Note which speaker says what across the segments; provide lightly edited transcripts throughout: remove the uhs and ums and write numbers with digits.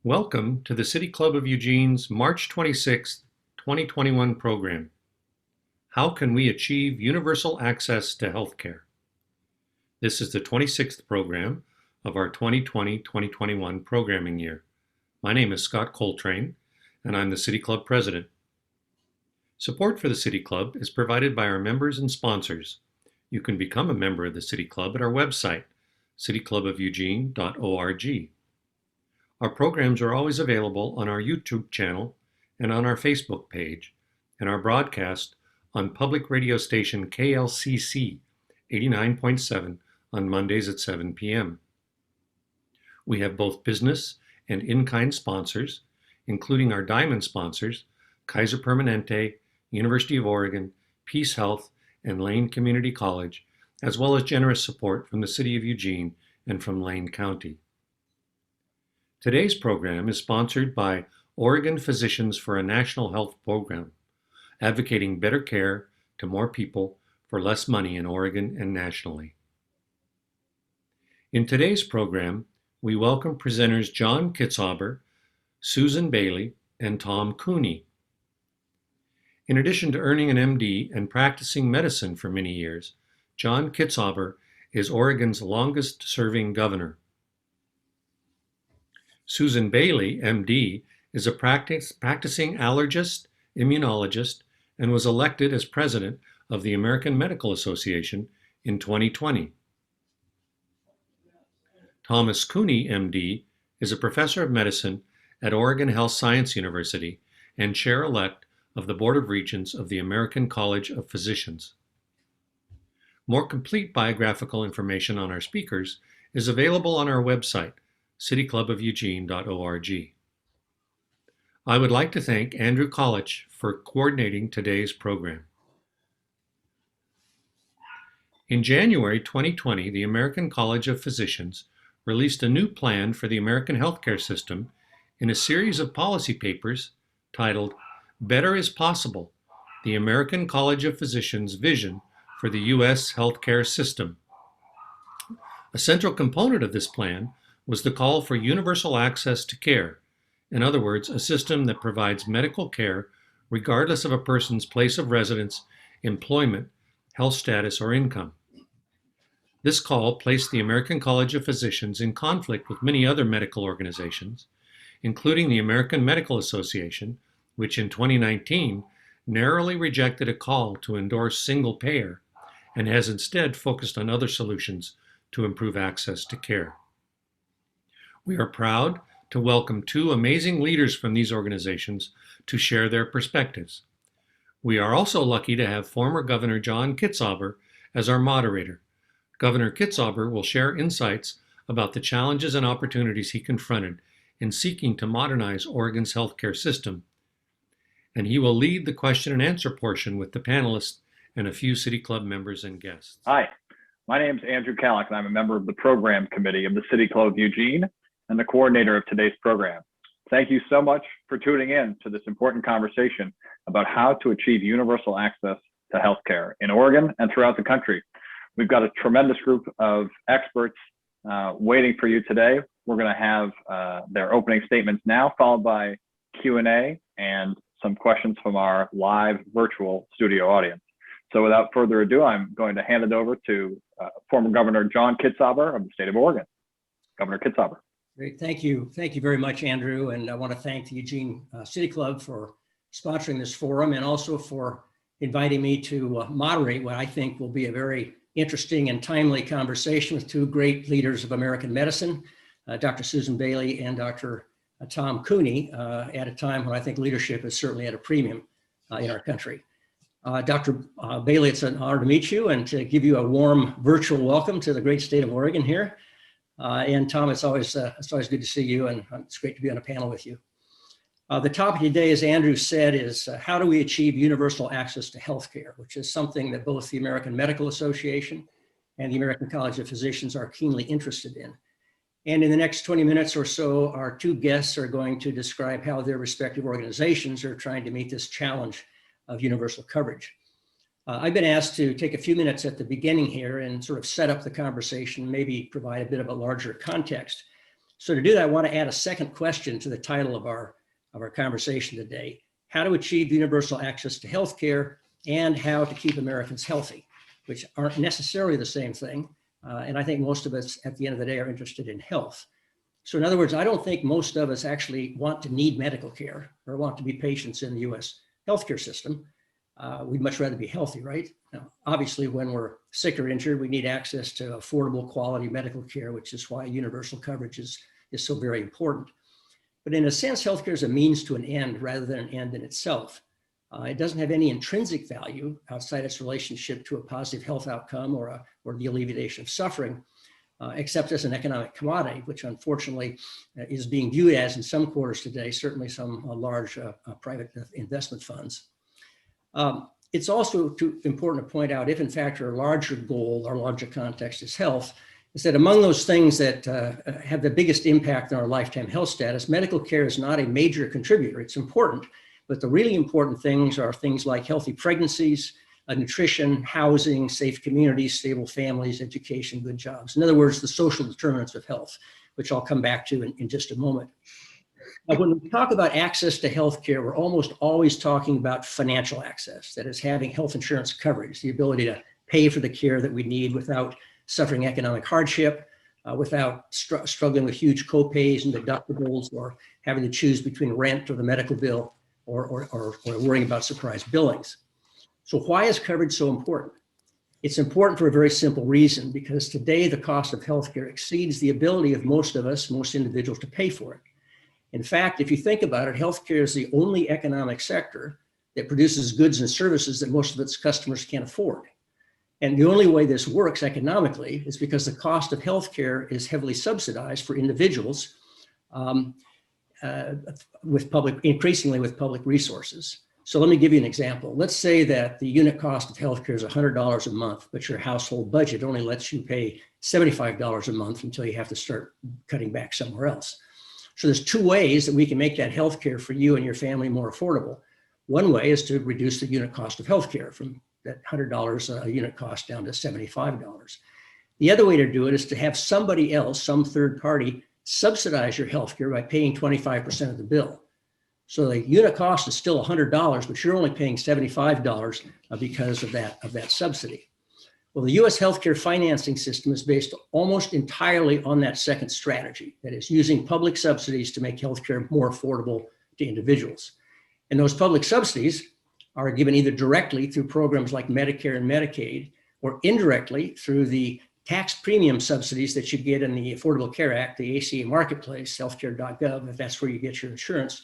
Speaker 1: Welcome to the City Club of Eugene's March 26, 2021 program. How can we achieve universal access to healthcare? This is the 26th program of our 2020-2021 programming year. My name is Scott Coltrane, and I'm the City Club President. Support for the City Club is provided by our members and sponsors. You can become a member of the City Club at our website, cityclubofeugene.org. Our programs are always available on our YouTube channel and on our Facebook page, and our broadcast on public radio station KLCC 89.7 on Mondays at 7 p.m. We have both business and in-kind sponsors, including our diamond sponsors, Kaiser Permanente, University of Oregon, Peace Health, and Lane Community College, as well as generous support from the City of Eugene and from Lane County. Today's program is sponsored by Oregon Physicians for a National Health Program, advocating better care to more people for less money in Oregon and nationally. In today's program, we welcome presenters John Kitzhaber, Susan Bailey, and Tom Cooney. In addition to earning an MD and practicing medicine for many years, John Kitzhaber is Oregon's longest-serving governor. Susan Bailey, MD, is a practicing allergist, immunologist, and was elected as president of the American Medical Association in 2020. Thomas Cooney, MD, is a professor of medicine at Oregon Health Science University and chair-elect of the Board of Regents of the American College of Physicians. More complete biographical information on our speakers is available on our website, cityclubofeugene.org. I would like to thank Andrew Kolich for coordinating today's program. In January 2020, the American College of Physicians released a new plan for the American healthcare system in a series of policy papers titled Better is Possible, the American College of Physicians' Vision for the U.S. Healthcare System. A central component of this plan was the call for universal access to care. In other words, a system that provides medical care regardless of a person's place of residence, employment, health status, or income. This call placed the American College of Physicians in conflict with many other medical organizations, including the American Medical Association, which in 2019 narrowly rejected a call to endorse single payer and has instead focused on other solutions to improve access to care. We are proud to welcome two amazing leaders from these organizations to share their perspectives. We are also lucky to have former Governor John Kitzhaber as our moderator. Governor Kitzhaber will share insights about the challenges and opportunities he confronted in seeking to modernize Oregon's healthcare system. And he will lead the question and answer portion with the panelists and a few City Club members and guests.
Speaker 2: Hi, my name is Andrew Kallick, and I'm a member of the program committee of the City Club of Eugene and the coordinator of today's program. Thank you so much for tuning in to this important conversation about how to achieve universal access to healthcare in Oregon and throughout the country. We've got a tremendous group of experts waiting for you today. We're going to have their opening statements now, followed by Q&A and some questions from our live virtual studio audience. So without further ado, I'm going to hand it over to former Governor John Kitzhaber of the state of Oregon. Governor Kitzhaber.
Speaker 3: Great, thank you. Thank you very much, Andrew. And I want to thank the Eugene City Club for sponsoring this forum and also for inviting me to moderate what I think will be a very interesting and timely conversation with two great leaders of American medicine, Dr. Susan Bailey and Dr. Tom Cooney, at a time when I think leadership is certainly at a premium in our country. Dr. Bailey, it's an honor to meet you and to give you a warm virtual welcome to the great state of Oregon here. And Tom, it's always good to see you, and it's great to be on a panel with you. The topic today, as Andrew said, is how do we achieve universal access to healthcare, which is something that both the American Medical Association and the American College of Physicians are keenly interested in. And in the next 20 minutes or so, our two guests are going to describe how their respective organizations are trying to meet this challenge of universal coverage. I've been asked to take a few minutes at the beginning here and sort of set up the conversation, maybe provide a bit of a larger context. So to do that, I want to add a second question to the title of our conversation today: how to achieve universal access to healthcare and how to keep Americans healthy, which aren't necessarily the same thing. And I think most of us at the end of the day are interested in health. So in other words, I don't think most of us actually want to need medical care or want to be patients in the US healthcare system. We'd much rather be healthy, right? Now, obviously, when we're sick or injured, we need access to affordable quality medical care, which is why universal coverage is so very important. But in a sense, healthcare is a means to an end rather than an end in itself. It doesn't have any intrinsic value outside its relationship to a positive health outcome or the alleviation of suffering, except as an economic commodity, which unfortunately is being viewed as in some quarters today, certainly some large private investment funds. It's also important to point out, if in fact our larger goal, our larger context is health, is that among those things that have the biggest impact on our lifetime health status, medical care is not a major contributor. It's important, but the really important things are things like healthy pregnancies, nutrition, housing, safe communities, stable families, education, good jobs. In other words, the social determinants of health, which I'll come back to in just a moment. Now, when we talk about access to healthcare, we're almost always talking about financial access, that is having health insurance coverage, the ability to pay for the care that we need without suffering economic hardship, without struggling with huge copays and deductibles, or having to choose between rent or the medical bill, or worrying about surprise billings. So why is coverage so important? It's important for a very simple reason, because today the cost of healthcare exceeds the ability of most of us, most individuals, to pay for it. In fact, if you think about it, healthcare is the only economic sector that produces goods and services that most of its customers can't afford. And the only way this works economically is because the cost of healthcare is heavily subsidized for individuals increasingly with public resources. So let me give you an example. Let's say that the unit cost of healthcare is $100 a month, but your household budget only lets you pay $75 a month until you have to start cutting back somewhere else. So there's two ways that we can make that healthcare for you and your family more affordable. One way is to reduce the unit cost of healthcare from that $100 a unit cost down to $75. The other way to do it is to have somebody else, some third party, subsidize your healthcare by paying 25% of the bill. So the unit cost is still $100, but you're only paying $75 because of that subsidy. Well, the US healthcare financing system is based almost entirely on that second strategy, that is using public subsidies to make healthcare more affordable to individuals. And those public subsidies are given either directly through programs like Medicare and Medicaid, or indirectly through the tax premium subsidies that you get in the Affordable Care Act, the ACA Marketplace, healthcare.gov, if that's where you get your insurance,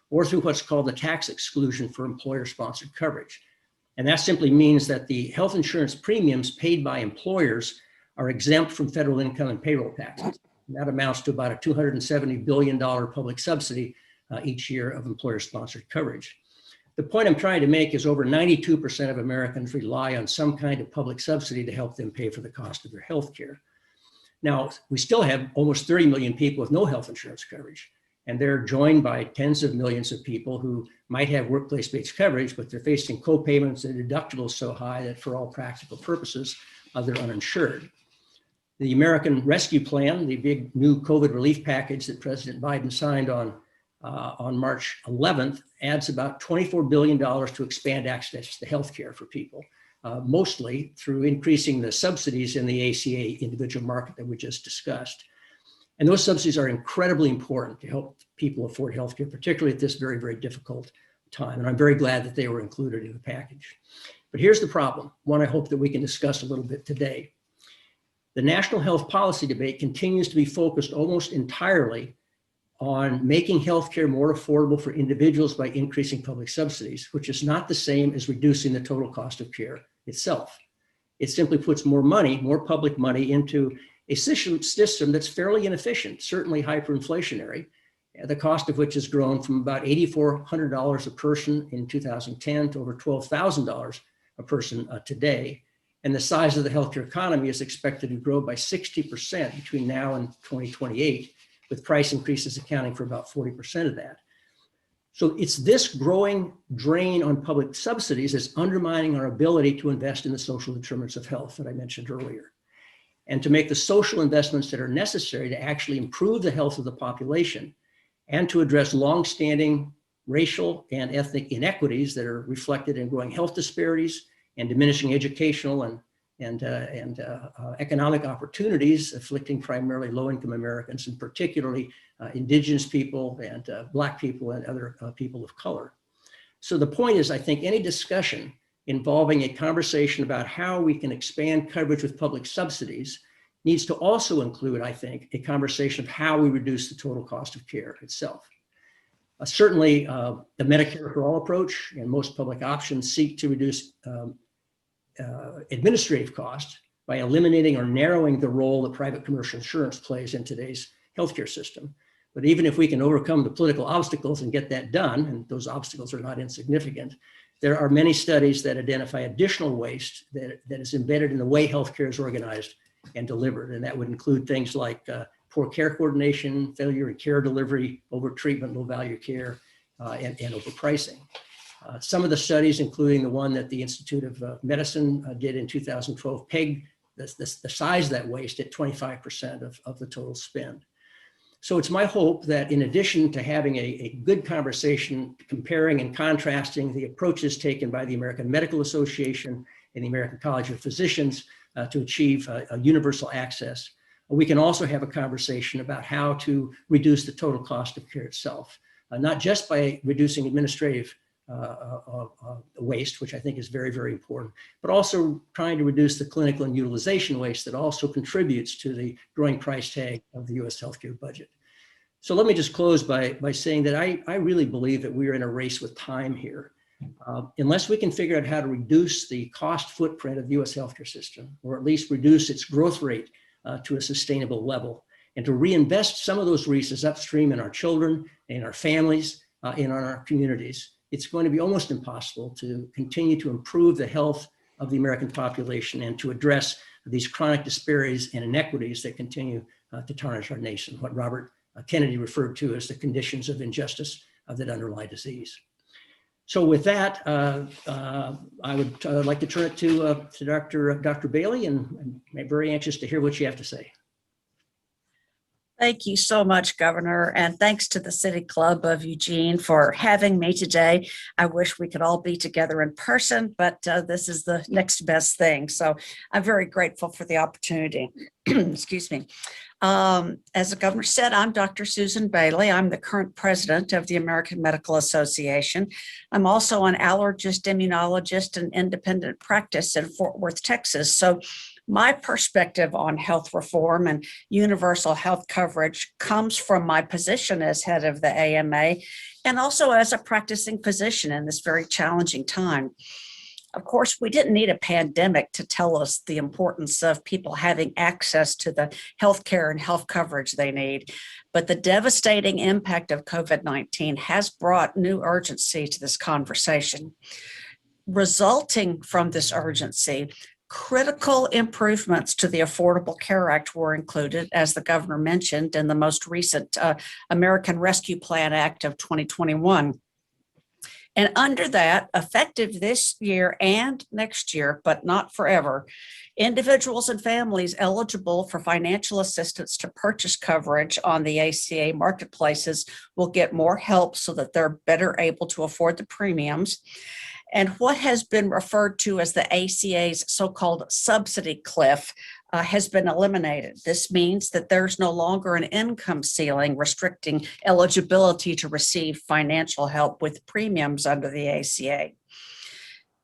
Speaker 3: or through what's called the tax exclusion for employer-sponsored coverage. And that simply means that the health insurance premiums paid by employers are exempt from federal income and payroll taxes. And that amounts to about a $270 billion public subsidy each year of employer-sponsored coverage. The point I'm trying to make is over 92% of Americans rely on some kind of public subsidy to help them pay for the cost of their health care. Now, we still have almost 30 million people with no health insurance coverage, and they're joined by tens of millions of people who might have workplace-based coverage, but they're facing co-payments and deductibles so high that for all practical purposes, they're uninsured. The American Rescue Plan, the big new COVID relief package that President Biden signed on March 11th, adds about $24 billion to expand access to healthcare for people, mostly through increasing the subsidies in the ACA individual market that we just discussed. And those subsidies are incredibly important to help people afford healthcare, particularly at this very, very difficult time. And I'm very glad that they were included in the package. But here's the problem, one I hope that we can discuss a little bit today. The national health policy debate continues to be focused almost entirely on making healthcare more affordable for individuals by increasing public subsidies, which is not the same as reducing the total cost of care itself. It simply puts more money, more public money, into a system that's fairly inefficient, certainly hyperinflationary, the cost of which has grown from about $8,400 a person in 2010 to over $12,000 a person today. And the size of the healthcare economy is expected to grow by 60% between now and 2028, with price increases accounting for about 40% of that. So it's this growing drain on public subsidies that's undermining our ability to invest in the social determinants of health that I mentioned earlier. and to make the social investments that are necessary to actually improve the health of the population and to address longstanding racial and ethnic inequities that are reflected in growing health disparities and diminishing educational and economic opportunities afflicting primarily low-income Americans, and particularly indigenous people and Black people and other people of color. So the point is, I think any discussion involving a conversation about how we can expand coverage with public subsidies needs to also include, I think, a conversation of how we reduce the total cost of care itself. Certainly, the Medicare for All approach and most public options seek to reduce administrative costs by eliminating or narrowing the role that private commercial insurance plays in today's healthcare system. But even if we can overcome the political obstacles and get that done, and those obstacles are not insignificant, there are many studies that identify additional waste that is embedded in the way healthcare is organized and delivered. And that would include things like poor care coordination, failure in care delivery, over-treatment, low-value care, and overpricing. Some of the studies, including the one that the Institute of Medicine did in 2012, pegged the size of that waste at 25% of the total spend. So it's my hope that in addition to having a good conversation comparing and contrasting the approaches taken by the American Medical Association and the American College of Physicians to achieve a universal access, we can also have a conversation about how to reduce the total cost of care itself, not just by reducing administrative waste, which I think is very, very important, but also trying to reduce the clinical and utilization waste that also contributes to the growing price tag of the US healthcare budget. So let me just close by saying that I really believe that we are in a race with time here. Unless we can figure out how to reduce the cost footprint of the US healthcare system, or at least reduce its growth rate to a sustainable level, and to reinvest some of those resources upstream in our children, in our families, in our communities, it's going to be almost impossible to continue to improve the health of the American population and to address these chronic disparities and inequities that continue to tarnish our nation, what Robert Kennedy referred to as the conditions of injustice that underlie disease. So with that, I would like to turn it to Dr. Bailey, and I'm very anxious to hear what you have to say.
Speaker 4: Thank you so much, Governor, and thanks to the City Club of Eugene for having me today. I wish we could all be together in person, but this is the next best thing. So I'm very grateful for the opportunity. Excuse me. As the governor said, I'm Dr. Susan Bailey. I'm the current president of the American Medical Association. I'm also an allergist, immunologist, and independent practice in Fort Worth, Texas. So my perspective on health reform and universal health coverage comes from my position as head of the AMA and also as a practicing physician in this very challenging time. Of course, we didn't need a pandemic to tell us the importance of people having access to the health care and health coverage they need. But the devastating impact of COVID-19 has brought new urgency to this conversation. Resulting from this urgency, critical improvements to the Affordable Care Act were included, as the governor mentioned, in the most recent American Rescue Plan Act of 2021. And under that, effective this year and next year, but not forever, individuals and families eligible for financial assistance to purchase coverage on the ACA marketplaces will get more help so that they're better able to afford the premiums. And what has been referred to as the ACA's so-called subsidy cliff has been eliminated. This means that there's no longer an income ceiling restricting eligibility to receive financial help with premiums under the ACA.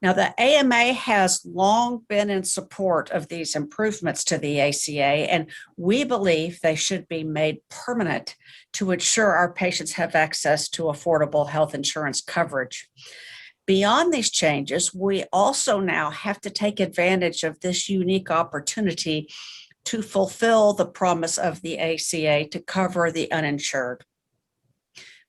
Speaker 4: Now, the AMA has long been in support of these improvements to the ACA, and we believe they should be made permanent to ensure our patients have access to affordable health insurance coverage. Beyond these changes, we also now have to take advantage of this unique opportunity to fulfill the promise of the ACA to cover the uninsured.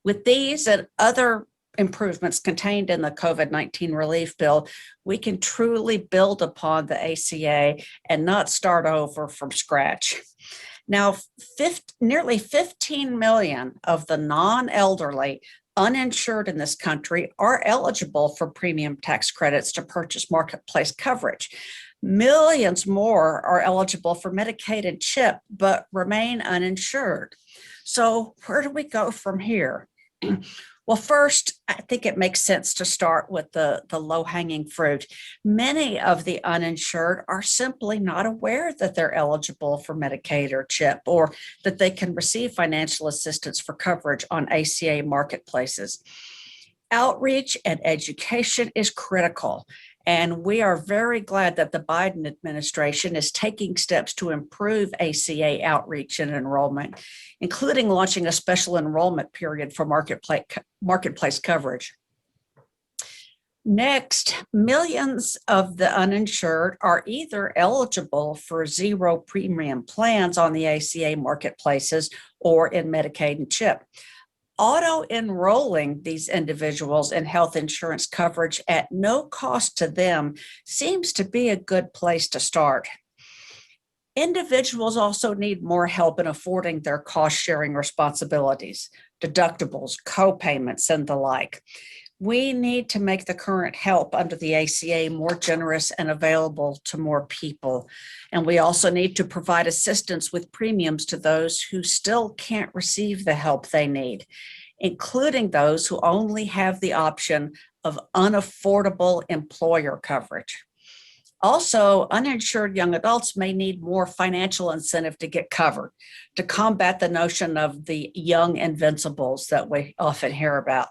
Speaker 4: With these and other improvements contained in the COVID-19 relief bill, we can truly build upon the ACA and not start over from scratch. Now, nearly 15 million of the non-elderly uninsured in this country are eligible for premium tax credits to purchase marketplace coverage. Millions more are eligible for Medicaid and CHIP, but remain uninsured. So where do we go from here? Well, first, I think it makes sense to start with the low-hanging fruit. Many of the uninsured are simply not aware that they're eligible for Medicaid or CHIP, or that they can receive financial assistance for coverage on ACA marketplaces. Outreach and education is critical. And we are very glad that the Biden administration is taking steps to improve ACA outreach and enrollment, including launching a special enrollment period for marketplace coverage. Next, millions of the uninsured are either eligible for zero premium plans on the ACA marketplaces or in Medicaid and CHIP. Auto-enrolling these individuals in health insurance coverage at no cost to them seems to be a good place to start. Individuals also need more help in affording their cost-sharing responsibilities, deductibles, co-payments, and the like. We need to make the current help under the ACA more generous and available to more people. And we also need to provide assistance with premiums to those who still can't receive the help they need, including those who only have the option of unaffordable employer coverage. Also, uninsured young adults may need more financial incentive to get covered, to combat the notion of the young invincibles that we often hear about.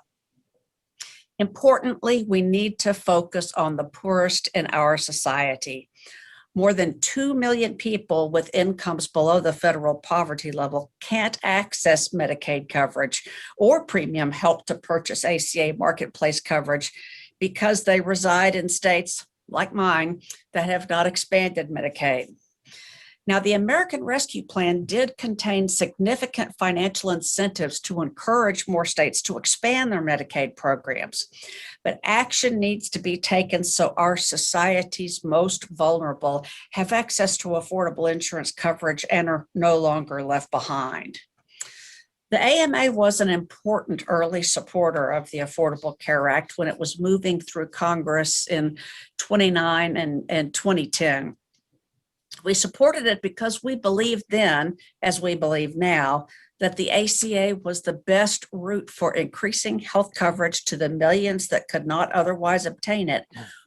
Speaker 4: Importantly, we need to focus on the poorest in our society. More than 2 million people with incomes below the federal poverty level can't access Medicaid coverage or premium help to purchase ACA marketplace coverage because they reside in states like mine that have not expanded Medicaid. Now, the American Rescue Plan did contain significant financial incentives to encourage more states to expand their Medicaid programs, but action needs to be taken so our society's most vulnerable have access to affordable insurance coverage and are no longer left behind. The AMA was an important early supporter of the Affordable Care Act when it was moving through Congress in 2009 and 2010. We supported it because we believed then, as we believe now, that the ACA was the best route for increasing health coverage to the millions that could not otherwise obtain it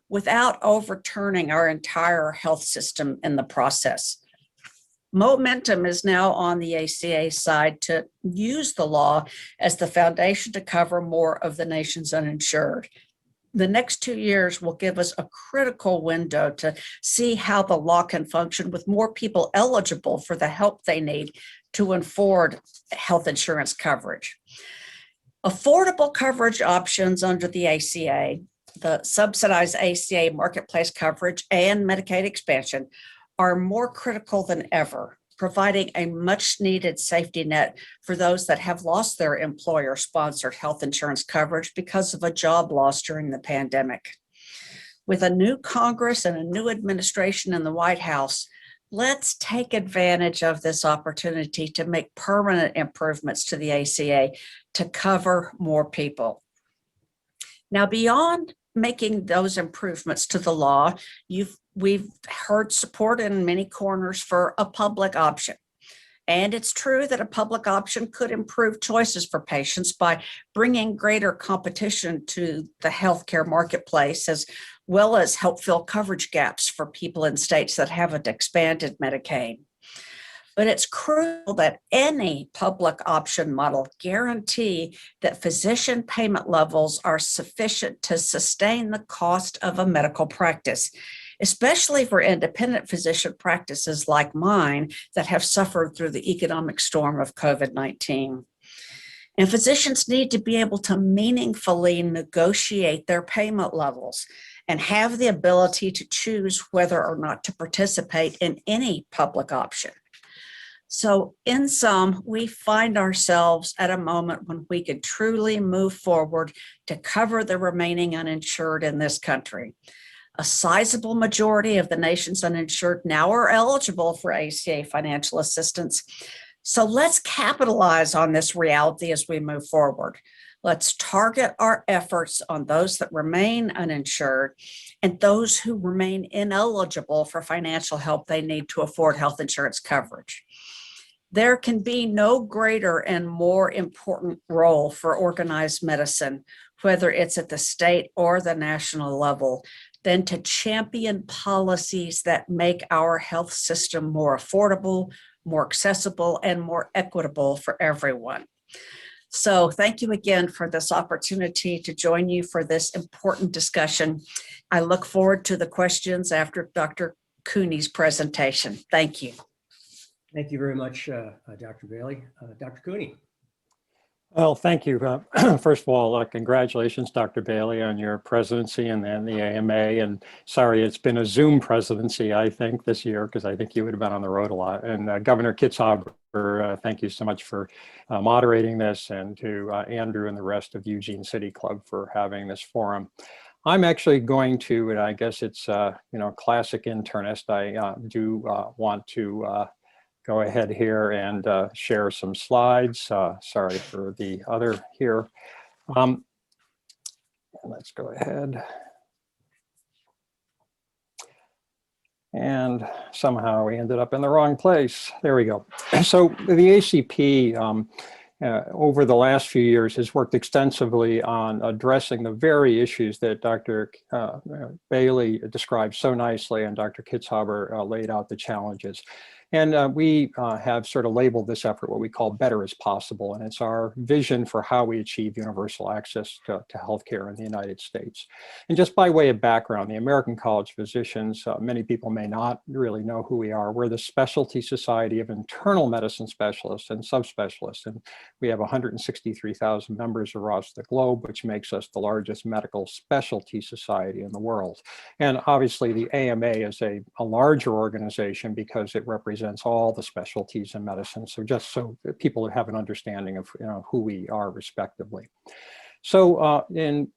Speaker 4: without overturning our entire health system in the process. Momentum is now on the ACA side to use the law as the foundation to cover more of the nation's uninsured. The next 2 years will give us a critical window to see how the law can function with more people eligible for the help they need to afford health insurance coverage. Affordable coverage options under the ACA, the subsidized ACA marketplace coverage, and Medicaid expansion are more critical than ever, providing a much needed safety net for those that have lost their employer-sponsored health insurance coverage because of a job loss during the pandemic. With a new Congress and a new administration in the White House, let's take advantage of this opportunity to make permanent improvements to the ACA to cover more people. Now, beyond making those improvements to the law, we've heard support in many corners for a public option. And it's true that a public option could improve choices for patients by bringing greater competition to the healthcare marketplace, as well as help fill coverage gaps for people in states that haven't expanded Medicaid. But it's crucial that any public option model guarantee that physician payment levels are sufficient to sustain the cost of a medical practice, especially for independent physician practices like mine that have suffered through the economic storm of COVID-19. And physicians need to be able to meaningfully negotiate their payment levels and have the ability to choose whether or not to participate in any public option. So in sum, we find ourselves at a moment when we could truly move forward to cover the remaining uninsured in this country. A sizable majority of the nation's uninsured now are eligible for ACA financial assistance. So let's capitalize on this reality as we move forward. Let's target our efforts on those that remain uninsured and those who remain ineligible for financial help they need to afford health insurance coverage. There can be no greater and more important role for organized medicine, whether it's at the state or the national level, than to champion policies that make our health system more affordable, more accessible, and more equitable for everyone. So thank you again for this opportunity to join you for this important discussion. I look forward to the questions after Dr. Cooney's presentation. Thank you.
Speaker 3: Thank you very much, Dr. Bailey. Dr. Cooney.
Speaker 5: Well, thank you. First of all, congratulations, Dr. Bailey, on your presidency and then the AMA. And sorry, it's been a Zoom presidency, I think, this year, because I think you would have been on the road a lot. And Governor Kitzhaber, thank you so much for moderating this, and to Andrew and the rest of Eugene City Club for having this forum. I'm actually going to, and I guess it's, classic internist, I do want to go ahead here and share some slides. Sorry for the other here. Let's go ahead. And somehow we ended up in the wrong place. There we go. So the ACP over the last few years has worked extensively on addressing the very issues that Dr. Bailey described so nicely, and Dr. Kitzhaber laid out the challenges. And we have sort of labeled this effort what we call Better is Possible, and it's our vision for how we achieve universal access to healthcare in the United States. And just by way of background, the American College of Physicians, many people may not really know who we are. We're the Specialty Society of Internal Medicine Specialists and Subspecialists, and we have 163,000 members across the globe, which makes us the largest medical specialty society in the world. And obviously the AMA is a larger organization because it represents all the specialties in medicine. So just so people have an understanding of who we are respectively. So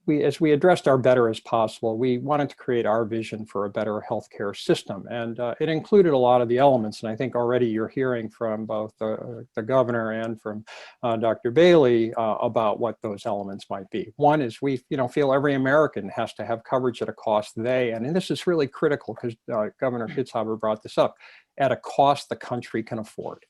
Speaker 5: as we addressed our Better as Possible, we wanted to create our vision for a better healthcare system. And it included a lot of the elements. And I think already you're hearing from both the governor and from Dr. Bailey about what those elements might be. One is we feel every American has to have coverage at a cost and this is really critical because Governor Kitzhaber brought this up, at a cost the country can afford.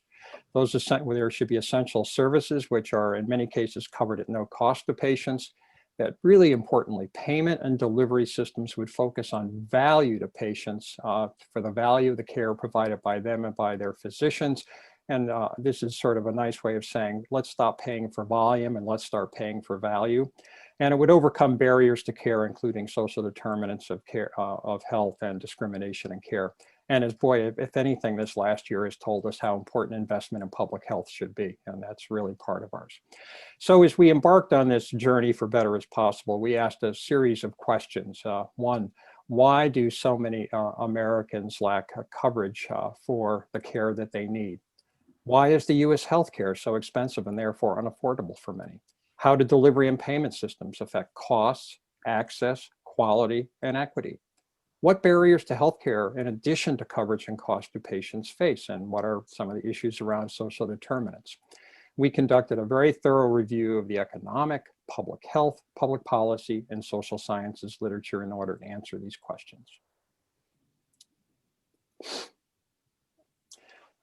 Speaker 5: Those there should be essential services, which are in many cases covered at no cost to patients. That really importantly, payment and delivery systems would focus on value to patients for the value of the care provided by them and by their physicians. And this is sort of a nice way of saying, let's stop paying for volume and let's start paying for value. And it would overcome barriers to care, including social determinants of care, of health and discrimination in care. And if anything, this last year has told us how important investment in public health should be, and that's really part of ours. So as we embarked on this journey for Better as Possible, we asked a series of questions. One, why do so many Americans lack coverage for the care that they need? Why is the US healthcare so expensive and therefore unaffordable for many? How do delivery and payment systems affect costs, access, quality, and equity? What barriers to healthcare, in addition to coverage and cost, do patients face, and what are some of the issues around social determinants? We conducted a very thorough review of the economic, public health, public policy, and social sciences literature in order to answer these questions.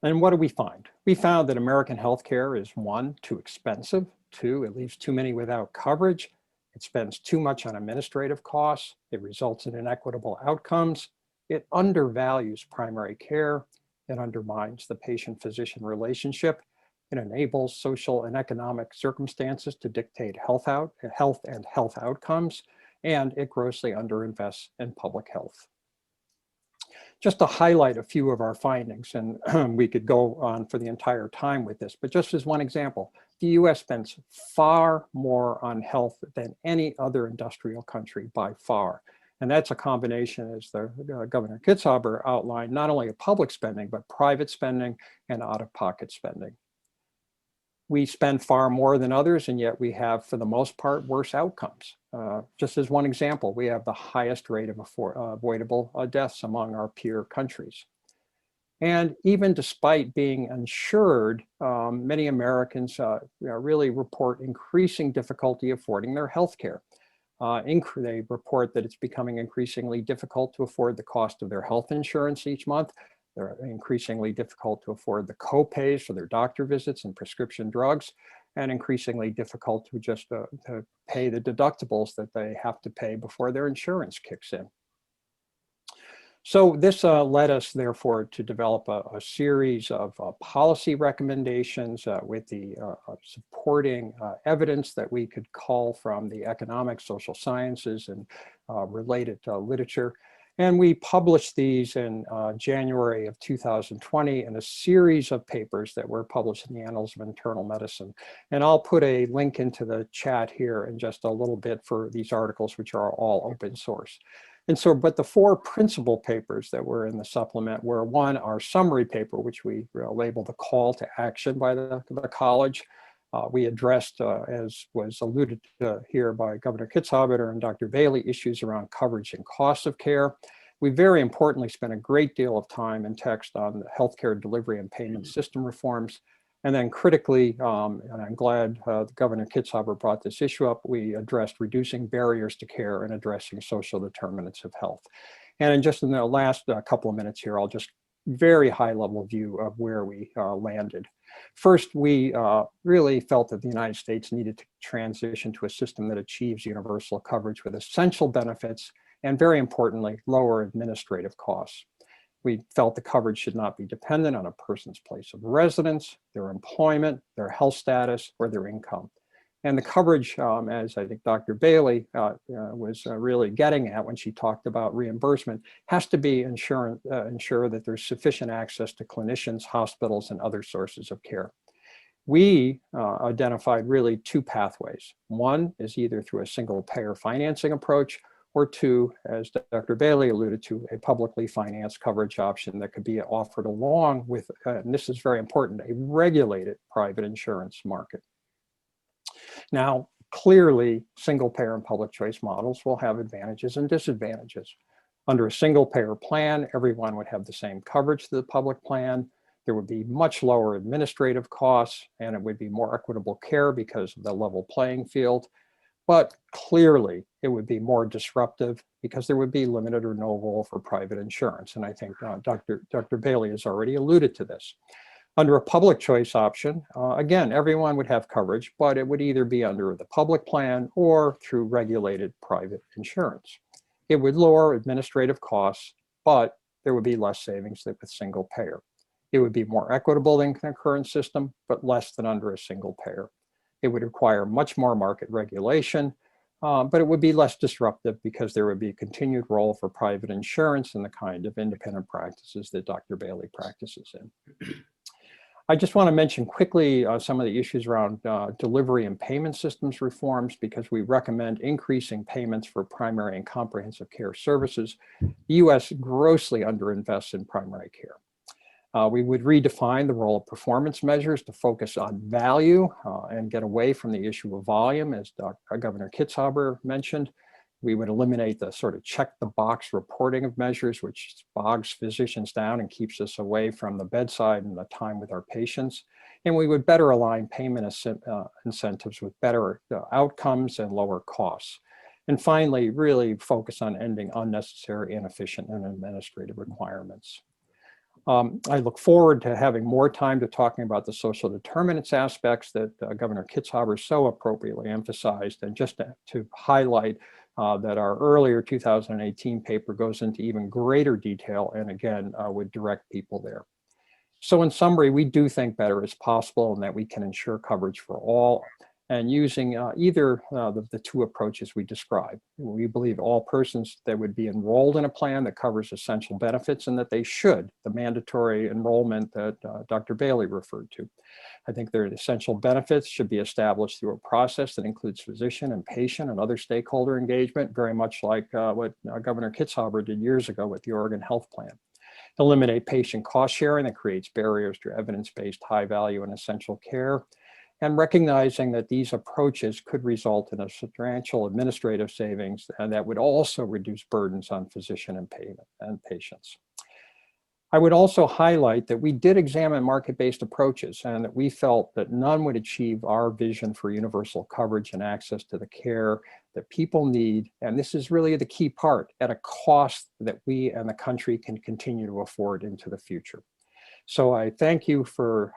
Speaker 5: And what do we find? We found that American healthcare is 1, too expensive, 2, it leaves too many without coverage, it spends too much on administrative costs, it results in inequitable outcomes, it undervalues primary care, it undermines the patient-physician relationship, it enables social and economic circumstances to dictate health and health outcomes, and it grossly underinvests in public health. Just to highlight a few of our findings, and we could go on for the entire time with this, but just as one example, the US spends far more on health than any other industrial country by far. And that's a combination, as the Governor Kitzhaber outlined, not only of public spending, but private spending and out-of-pocket spending. We spend far more than others, and yet we have, for the most part, worse outcomes. Just as one example, we have the highest rate of avoidable deaths among our peer countries. And even despite being insured, many Americans really report increasing difficulty affording their health care. They report that it's becoming increasingly difficult to afford the cost of their health insurance each month. They're increasingly difficult to afford the co-pays for their doctor visits and prescription drugs, and increasingly difficult to just to pay the deductibles that they have to pay before their insurance kicks in. So this led us, therefore, to develop a series of policy recommendations with the supporting evidence that we could call from the economic, social sciences, and related literature. And we published these in January of 2020 in a series of papers that were published in the Annals of Internal Medicine. And I'll put a link into the chat here in just a little bit for these articles, which are all open source. And so, but the four principal papers that were in the supplement were, one, our summary paper, which we labeled the call to action by the college. We addressed, as was alluded to here by Governor Kitzhaber and Dr. Bailey, issues around coverage and cost of care. We very importantly spent a great deal of time and text on the healthcare delivery and payment system reforms. And then critically, and I'm glad Governor Kitzhaber brought this issue up, we addressed reducing barriers to care and addressing social determinants of health. And just in the last couple of minutes here, I'll just very high level view of where we landed. First, we really felt that the United States needed to transition to a system that achieves universal coverage with essential benefits and, very importantly, lower administrative costs. We felt the coverage should not be dependent on a person's place of residence, their employment, their health status, or their income. And the coverage, as I think Dr. Bailey was really getting at when she talked about reimbursement, has to be ensure that there's sufficient access to clinicians, hospitals, and other sources of care. We identified really two pathways. One is either through a single payer financing approach, or two, as Dr. Bailey alluded to, a publicly financed coverage option that could be offered along with, and this is very important, a regulated private insurance market. Now, clearly, single payer and public choice models will have advantages and disadvantages. Under a single payer plan, everyone would have the same coverage to the public plan. There would be much lower administrative costs, and it would be more equitable care because of the level playing field. But clearly, it would be more disruptive because there would be limited or no role for private insurance. And I think Dr. Bailey has already alluded to this. Under a public choice option, again, everyone would have coverage, but it would either be under the public plan or through regulated private insurance. It would lower administrative costs, but there would be less savings than with single payer. It would be more equitable than the current system, but less than under a single payer. It would require much more market regulation, but it would be less disruptive because there would be a continued role for private insurance and the kind of independent practices that Dr. Bailey practices in. I just want to mention quickly some of the issues around delivery and payment systems reforms, because we recommend increasing payments for primary and comprehensive care services. The U.S. grossly underinvests in primary care. We would redefine the role of performance measures to focus on value and get away from the issue of volume, as Governor Kitzhaber mentioned. We would eliminate the sort of check the box reporting of measures, which bogs physicians down and keeps us away from the bedside and the time with our patients. And we would better align payment incentives with better outcomes and lower costs. And finally, really focus on ending unnecessary, inefficient, and administrative requirements. I look forward to having more time to talking about the social determinants aspects that Governor Kitzhaber so appropriately emphasized, and just to highlight that our earlier 2018 paper goes into even greater detail, and again, would direct people there. So in summary, we do think better is possible and that we can ensure coverage for all, and using either the two approaches we described. We believe all persons that would be enrolled in a plan that covers essential benefits, and that they should, the mandatory enrollment that Dr. Bailey referred to. I think their essential benefits should be established through a process that includes physician and patient and other stakeholder engagement, very much like what Governor Kitzhaber did years ago with the Oregon Health Plan. Eliminate patient cost sharing that creates barriers to evidence-based high value and essential care, and recognizing that these approaches could result in a substantial administrative savings, and that would also reduce burdens on physician and patients. I would also highlight that we did examine market-based approaches and that we felt that none would achieve our vision for universal coverage and access to the care that people need. And this is really the key part, at a cost that we and the country can continue to afford into the future. So I thank you for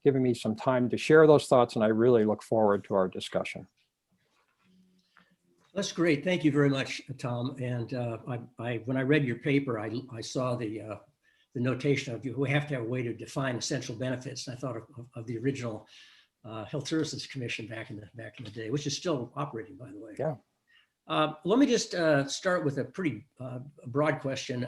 Speaker 5: giving me some time to share those thoughts, and I really look forward to our discussion.
Speaker 3: That's great. Thank you very much, Tom. And when I read your paper, I saw the notation of you who have to have a way to define essential benefits. And I thought of the original Health Services Commission back in the day, which is still operating, by the way.
Speaker 5: Yeah.
Speaker 3: Let me just start with a pretty broad question.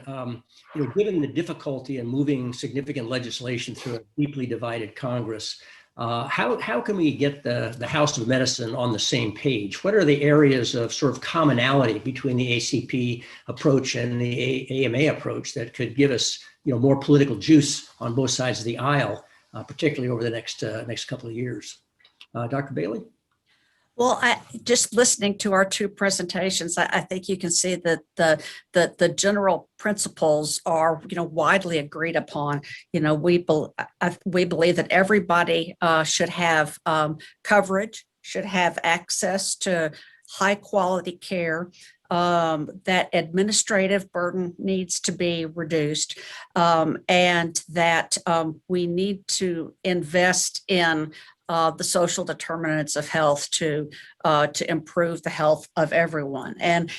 Speaker 3: Given the difficulty in moving significant legislation through a deeply divided Congress, how can we get the House of Medicine on the same page? What are the areas of sort of commonality between the ACP approach and the AMA approach that could give us more political juice on both sides of the aisle, particularly over the next couple of years? Dr. Bailey?
Speaker 4: Well, just listening to our two presentations, I think you can see that the general principles are, widely agreed upon. We believe that everybody should have coverage, should have access to high quality care, that administrative burden needs to be reduced, and that we need to invest in the social determinants of health to improve the health of everyone. And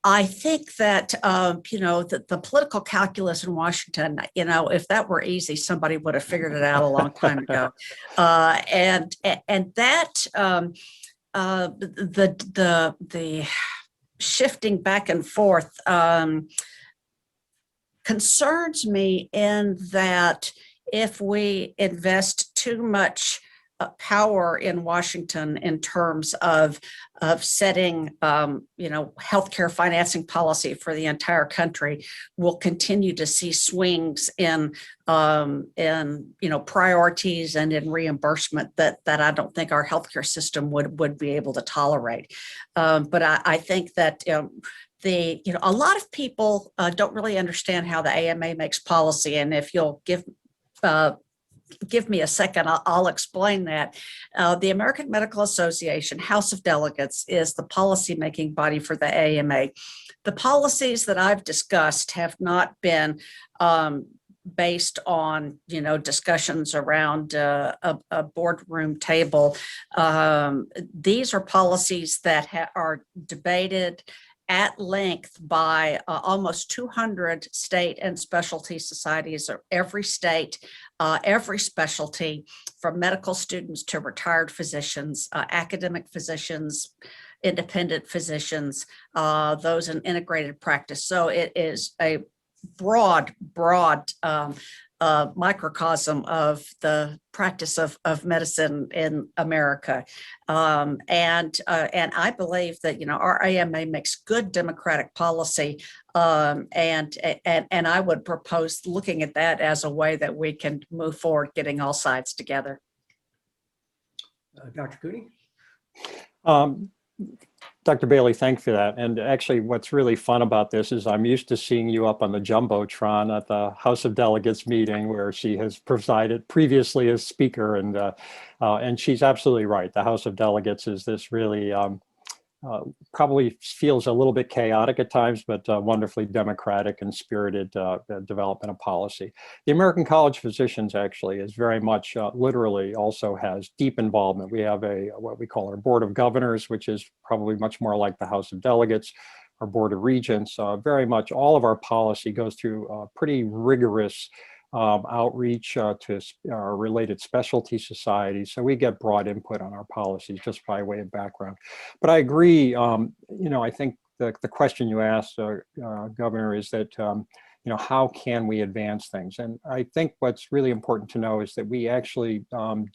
Speaker 4: I think that, the political calculus in Washington, if that were easy, somebody would have figured it out a long time ago. And that the shifting back and forth concerns me, in that if we invest too much power in Washington in terms of setting, healthcare financing policy for the entire country, we'll continue to see swings in priorities and in reimbursement that I don't think our healthcare system would be able to tolerate. But I think that a lot of people don't really understand how the AMA makes policy, and if you'll give me a second, I'll explain that. The American Medical Association House of Delegates is the policy-making body for the AMA. The policies that I've discussed have not been based on, discussions around a boardroom table. These are policies that are debated at length by almost 200 state and specialty societies of every state, every specialty, from medical students to retired physicians, academic physicians, independent physicians, those in integrated practice. So it is a broad microcosm of the practice of medicine in America. And I believe that, our AMA makes good democratic policy. And I would propose looking at that as a way that we can move forward, getting all sides together.
Speaker 3: Dr. Cooney?
Speaker 5: Dr. Bailey, thank you for that. And actually, what's really fun about this is I'm used to seeing you up on the Jumbotron at the House of Delegates meeting, where she has presided previously as speaker. And she's absolutely right. The House of Delegates is this really probably feels a little bit chaotic at times, but wonderfully democratic and spirited development of policy. The American College of Physicians actually is very much literally also has deep involvement. We have what we call our Board of Governors, which is probably much more like the House of Delegates, our Board of Regents. Very much all of our policy goes through pretty rigorous outreach to our related specialty societies. So we get broad input on our policies just by way of background. But I agree, I think the question you asked, Governor, is that, how can we advance things? And I think what's really important to know is that we actually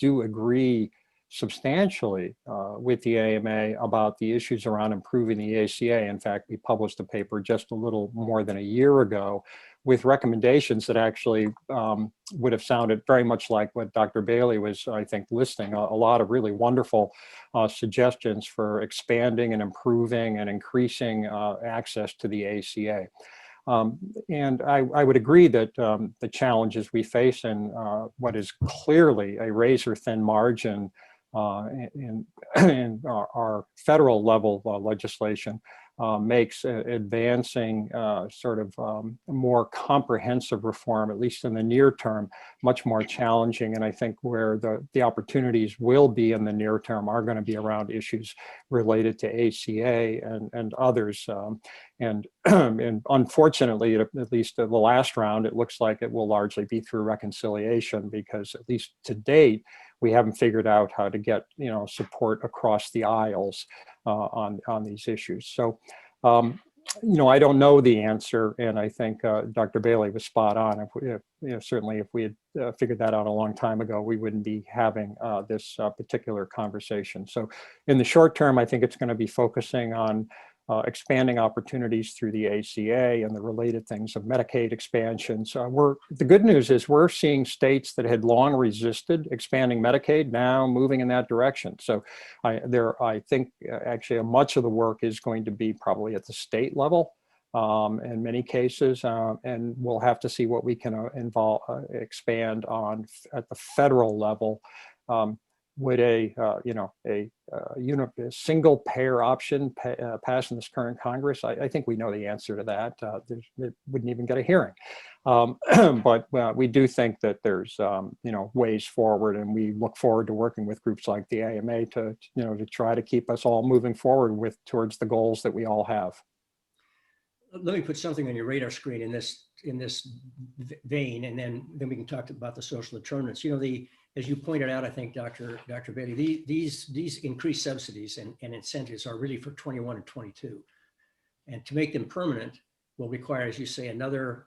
Speaker 5: do agree substantially with the AMA about the issues around improving the ACA. In fact, we published a paper just a little more than a year ago with recommendations that actually would have sounded very much like what Dr. Bailey was, I think, listing. A lot of really wonderful suggestions for expanding and improving and increasing access to the ACA. And I would agree that the challenges we face and what is clearly a razor-thin margin in our federal level legislation makes advancing sort of more comprehensive reform, at least in the near term, much more challenging. And I think where the opportunities will be in the near term are going to be around issues related to ACA and others. And unfortunately, at least the last round, it looks like it will largely be through reconciliation, because at least to date, we haven't figured out how to get support across the aisles on these issues. So, I don't know the answer, and I think Dr. Bailey was spot on. Certainly, if we had figured that out a long time ago, we wouldn't be having this particular conversation. So, in the short term, I think it's going to be focusing on expanding opportunities through the ACA and the related things of Medicaid expansion. So the good news is we're seeing states that had long resisted expanding Medicaid now moving in that direction. So I think actually much of the work is going to be probably at the state level in many cases, and we'll have to see what we can expand on at the federal level. Would a single payer option pass in this current Congress? I think we know the answer to that. It wouldn't even get a hearing. But we do think that there's ways forward, and we look forward to working with groups like the AMA to try to keep us all moving forward towards the goals that we all have.
Speaker 3: Let me put something on your radar screen in this vein, and then we can talk about the social determinants. As you pointed out, I think, Dr. Bailey, these increased subsidies and incentives are really for 21 and 22. And to make them permanent will require, as you say, another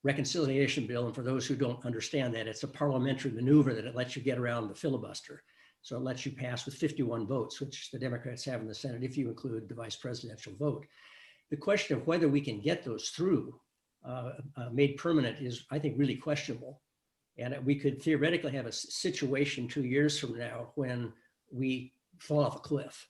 Speaker 3: reconciliation bill. And for those who don't understand that, it's a parliamentary maneuver that it lets you get around the filibuster. So it lets you pass with 51 votes, which the Democrats have in the Senate, if you include the vice presidential vote. The question of whether we can get those through made permanent is, I think, really questionable. And we could theoretically have a situation 2 years from now when we fall off a cliff.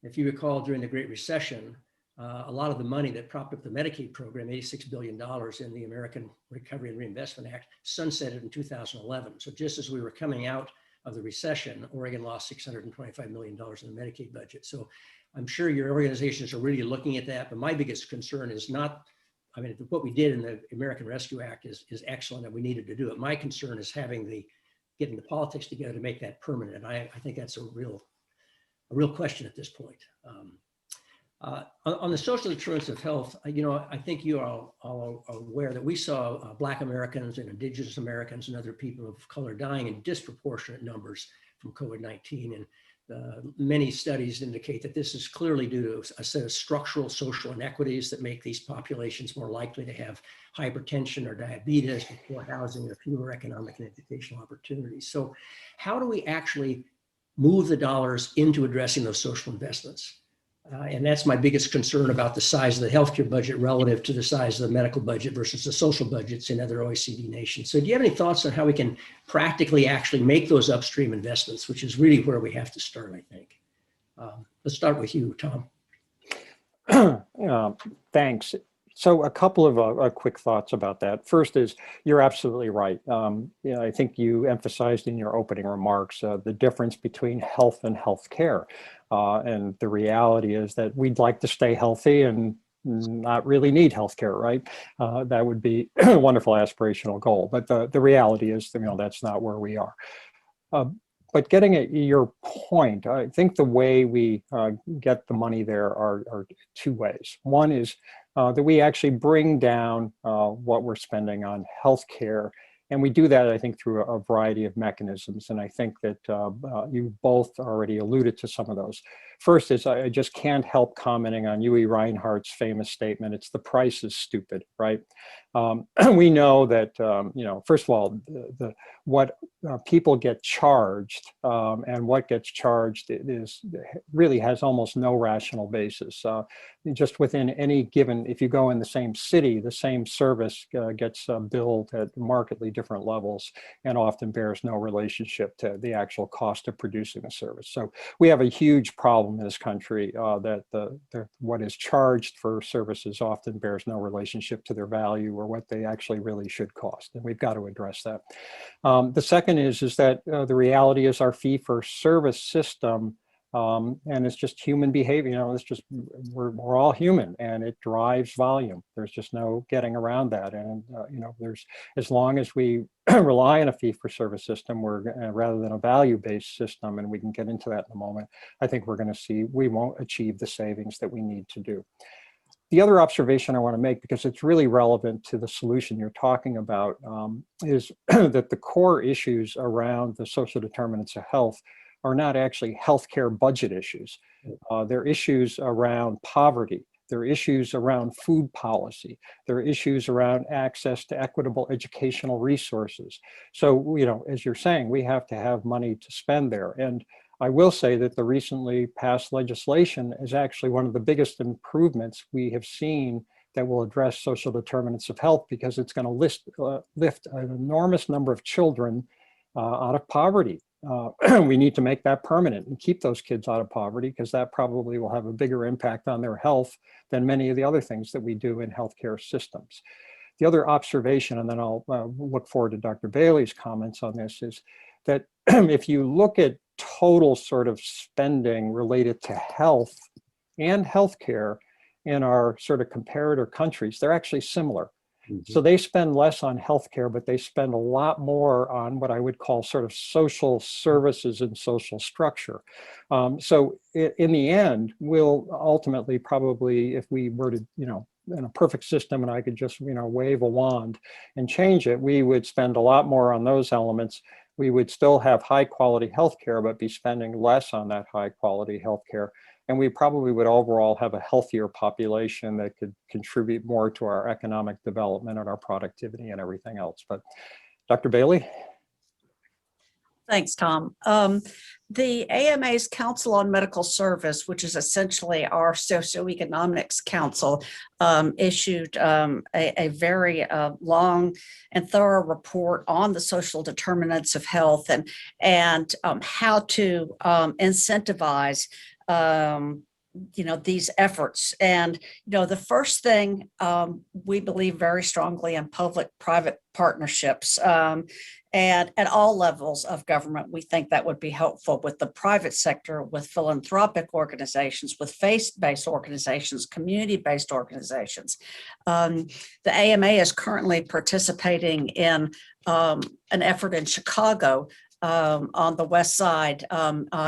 Speaker 3: If you recall, during the Great Recession, a lot of the money that propped up the Medicaid program, $86 billion in the American Recovery and Reinvestment Act, sunsetted in 2011. So just as we were coming out of the recession, Oregon lost $625 million in the Medicaid budget. So I'm sure your organizations are really looking at that, but my biggest concern is not, what we did in the American Rescue Act is excellent, and we needed to do it. My concern is getting the politics together to make that permanent. And I think that's a real question at this point. On the social determinants of health, I think you all are aware that we saw Black Americans and Indigenous Americans and other people of color dying in disproportionate numbers from COVID-19. And many studies indicate that this is clearly due to a set of structural social inequities that make these populations more likely to have hypertension or diabetes, poor housing, or fewer economic and educational opportunities. So how do we actually move the dollars into addressing those social investments? And that's my biggest concern about the size of the healthcare budget relative to the size of the medical budget versus the social budgets in other OECD nations. So do you have any thoughts on how we can practically actually make those upstream investments, which is really where we have to start, I think. Let's start with you, Tom.
Speaker 5: Thanks. So a couple of quick thoughts about that. First is, you're absolutely right. I think you emphasized in your opening remarks the difference between health and healthcare. And the reality is that we'd like to stay healthy and not really need healthcare, right? That would be a wonderful aspirational goal. But the reality is, that's not where we are. But getting at your point, I think the way we get the money there are two ways. One is that we actually bring down what we're spending on healthcare. And we do that, I think, through a variety of mechanisms. And I think that you both already alluded to some of those. First is, I just can't help commenting on Huey Reinhardt's famous statement, it's the price is stupid, right? We know that, first of all, what people get charged and what gets charged really has almost no rational basis. Just within any given, if you go in the same city, the same service gets billed at markedly different levels and often bears no relationship to the actual cost of producing the service. So we have a huge problem in this country that what is charged for services often bears no relationship to their value or what they actually really should cost. And we've got to address that. The second is that the reality is our fee-for-service system, and it's just human behavior. It's just we're all human, and it drives volume. There's just no getting around that. And there's, as long as we rely on a fee-for-service system, rather than a value-based system, and we can get into that in a moment, I think we're going to see we won't achieve the savings that we need to do. The other observation I want to make, because it's really relevant to the solution you're talking about, is that the core issues around the social determinants of health are not actually healthcare budget issues. They're issues around poverty. They're issues around food policy. They're issues around access to equitable educational resources. So, as you're saying, we have to have money to spend there. And I will say that the recently passed legislation is actually one of the biggest improvements we have seen that will address social determinants of health, because it's going to lift an enormous number of children out of poverty. We need to make that permanent and keep those kids out of poverty, because that probably will have a bigger impact on their health than many of the other things that we do in healthcare systems. The other observation, and then I'll look forward to Dr. Bailey's comments on this, is that if you look at total sort of spending related to health and healthcare in our sort of comparator countries, they're actually similar. Mm-hmm. So they spend less on healthcare, but they spend a lot more on what I would call sort of social services and social structure. So in the end, we'll ultimately probably, if we were to, in a perfect system and I could just, wave a wand and change it, we would spend a lot more on those elements. We would still have high quality healthcare, but be spending less on that high quality healthcare. And we probably would overall have a healthier population that could contribute more to our economic development and our productivity and everything else. But Dr. Bailey?
Speaker 4: Thanks, Tom. The AMA's Council on Medical Service, which is essentially our socioeconomics council, issued a very long and thorough report on the social determinants of health and how to incentivize these efforts. And, the first thing, we believe very strongly in public-private partnerships. And at all levels of government, we think that would be helpful with the private sector, with philanthropic organizations, with faith-based organizations, community-based organizations. The AMA is currently participating in an effort in Chicago on the West Side,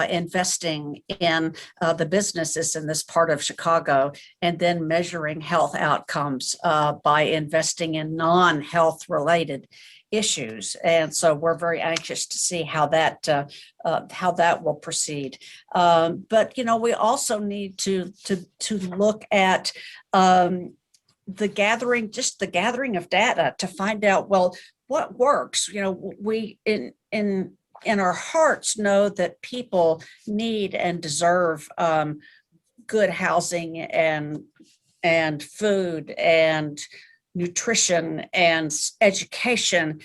Speaker 4: investing in the businesses in this part of Chicago, and then measuring health outcomes by investing in non-health related issues. And so we're very anxious to see how that will proceed. But we also need to look at the gathering of data to find out, well, what works. We in our hearts know that people need and deserve good housing and food and nutrition and education,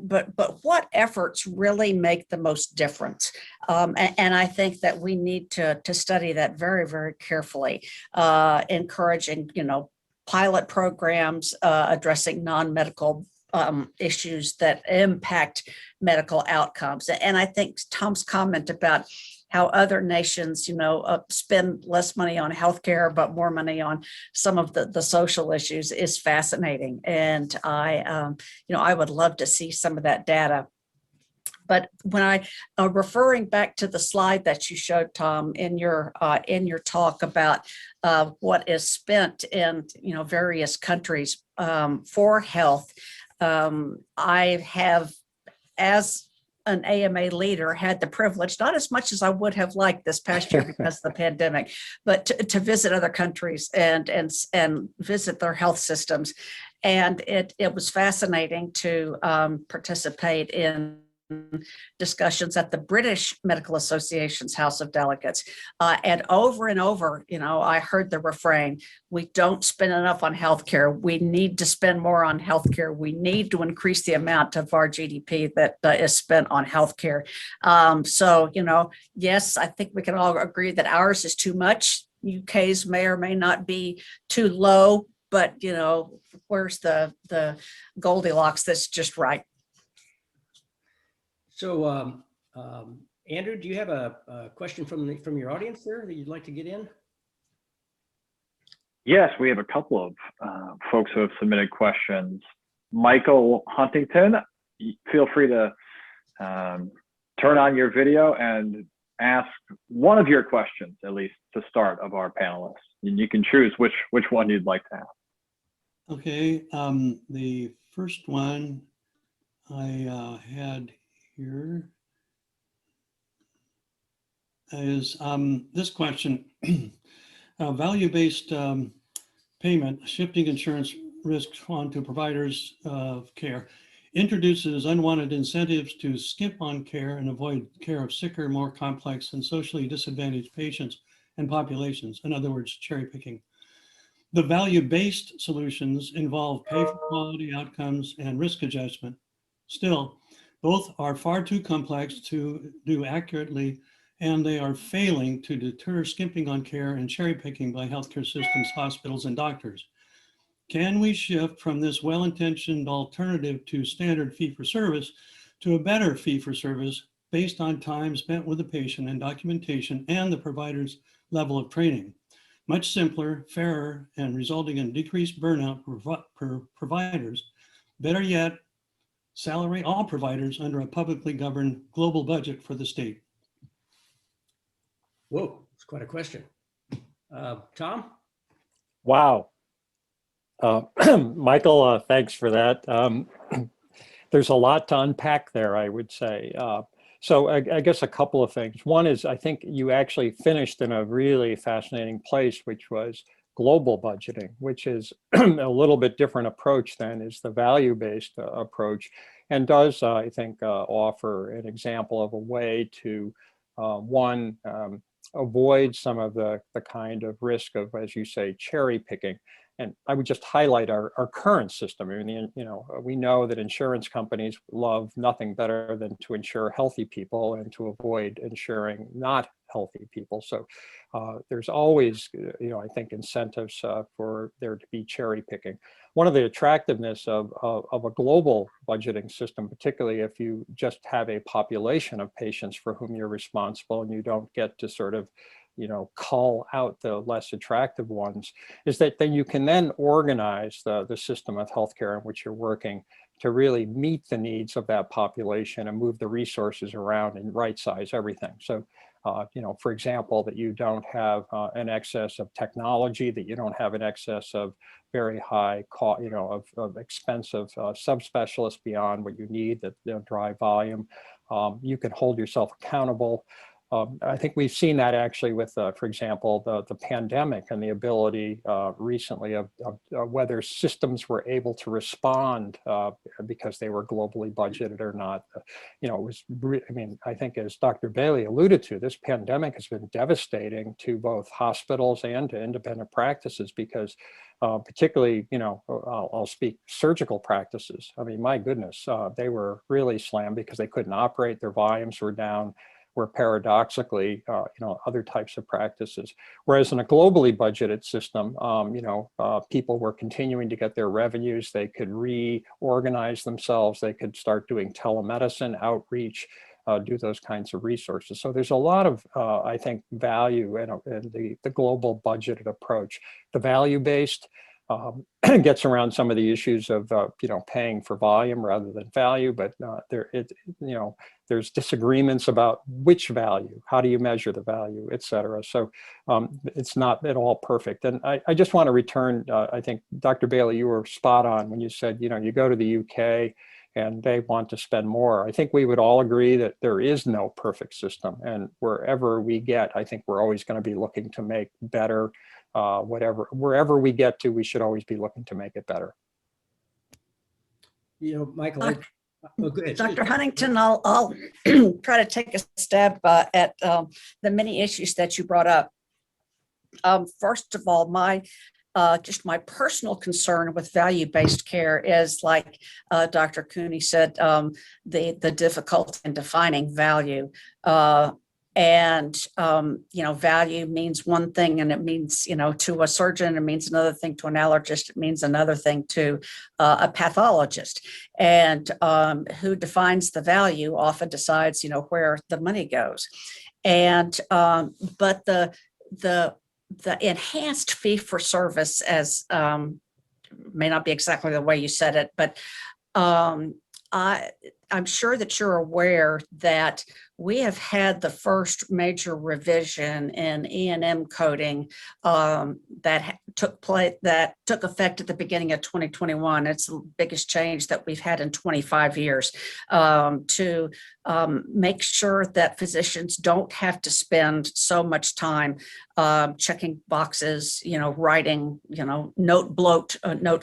Speaker 4: but what efforts really make the most difference? And I think that we need to study that very, very carefully, encouraging pilot programs addressing non-medical issues that impact medical outcomes. And I think Tom's comment about how other nations, spend less money on healthcare, but more money on some of the social issues is fascinating. And I would love to see some of that data. But when referring back to the slide that you showed, Tom, in your talk about what is spent in various countries for health, I have, as an AMA leader, had the privilege, not as much as I would have liked this past year because of the pandemic, but to visit other countries and visit their health systems. And it was fascinating to participate in discussions at the British Medical Association's House of Delegates. And over, I heard the refrain, we don't spend enough on healthcare. We need to spend more on healthcare. We need to increase the amount of our GDP that is spent on healthcare. So, yes, I think we can all agree that ours is too much. UK's may or may not be too low, but, where's the Goldilocks that's just right?
Speaker 3: So, Andrew, do you have a question from your audience there that you'd like to get in?
Speaker 2: Yes, we have a couple of folks who have submitted questions. Michael Huntington, feel free to turn on your video and ask one of your questions, at least to start, of our panelists. And you can choose which one you'd like to ask. Okay, the first one I had here is this question. Value-based payment, shifting insurance risks onto providers of care, introduces unwanted incentives to skip on care and avoid care of sicker, more complex and socially disadvantaged patients and populations. In other words, cherry picking. The value-based solutions involve pay for quality outcomes and risk adjustment. Still, both are far too complex to do accurately, and they are failing to deter skimping on care and cherry picking by healthcare systems, hospitals, and doctors. Can we shift from this well-intentioned alternative to standard fee-for-service to a better fee-for-service based on time spent with the patient and documentation and the provider's level of training? Much simpler, fairer, and resulting in decreased burnout per providers. Better yet, salary all providers under a publicly governed global budget for the state.
Speaker 3: Whoa, it's quite a question. Tom?
Speaker 5: Wow. Michael, thanks for that. There's a lot to unpack there, I would say. So I guess a couple of things. One is, I think you actually finished in a really fascinating place, which was global budgeting, which is a little bit different approach than is the value-based approach, and does, I think, offer an example of a way to, one, avoid some of the kind of risk of, as you say, cherry picking. And I would just highlight our current system. I mean, we know that insurance companies love nothing better than to insure healthy people and to avoid insuring not healthy people. So there's always, I think, incentives for there to be cherry picking. One of the attractiveness of a global budgeting system, particularly if you just have a population of patients for whom you're responsible and you don't get to sort of cull out the less attractive ones, is that then you can then organize the system of healthcare in which you're working to really meet the needs of that population and move the resources around and right size everything. So, for example, that you don't have an excess of technology, that you don't have an excess of very high cost, of expensive subspecialists beyond what you need that drive volume. You can hold yourself accountable. I think we've seen that actually with, for example, the pandemic and the ability recently of whether systems were able to respond because they were globally budgeted or not. It was, I think as Dr. Bailey alluded to, this pandemic has been devastating to both hospitals and to independent practices because particularly, I'll speak surgical practices. I mean, my goodness, they were really slammed because they couldn't operate, their volumes were down, where paradoxically, other types of practices. Whereas in a globally budgeted system, people were continuing to get their revenues, they could reorganize themselves, they could start doing telemedicine, outreach, do those kinds of resources. So there's a lot of, I think, value in the global budgeted approach. The value-based gets around some of the issues of, paying for volume rather than value, but there's disagreements about which value, how do you measure the value, et cetera. So it's not at all perfect. And I just want to return, I think, Dr. Bailey, you were spot on when you said, you go to the UK and they want to spend more. I think we would all agree that there is no perfect system. And wherever we get, I think we're always going to be looking to make better, wherever we get to, we should always be looking to make it better.
Speaker 3: Michael,
Speaker 4: Doc-
Speaker 3: oh, good.
Speaker 4: Dr. Huntington, I'll try to take a stab at the many issues that you brought up. First of all, just my personal concern with value-based care is, like Dr. Cooney said, the difficulty in defining value. Value means one thing, and it means, to a surgeon, it means another thing to an allergist, it means another thing to a pathologist. And who defines the value often decides, where the money goes. And but the enhanced fee for service, as may not be exactly the way you said it, but I'm sure that you're aware that we have had the first major revision in E&M coding that took effect at the beginning of 2021. It's the biggest change that we've had in 25 years to make sure that physicians don't have to spend so much time checking boxes, writing, notes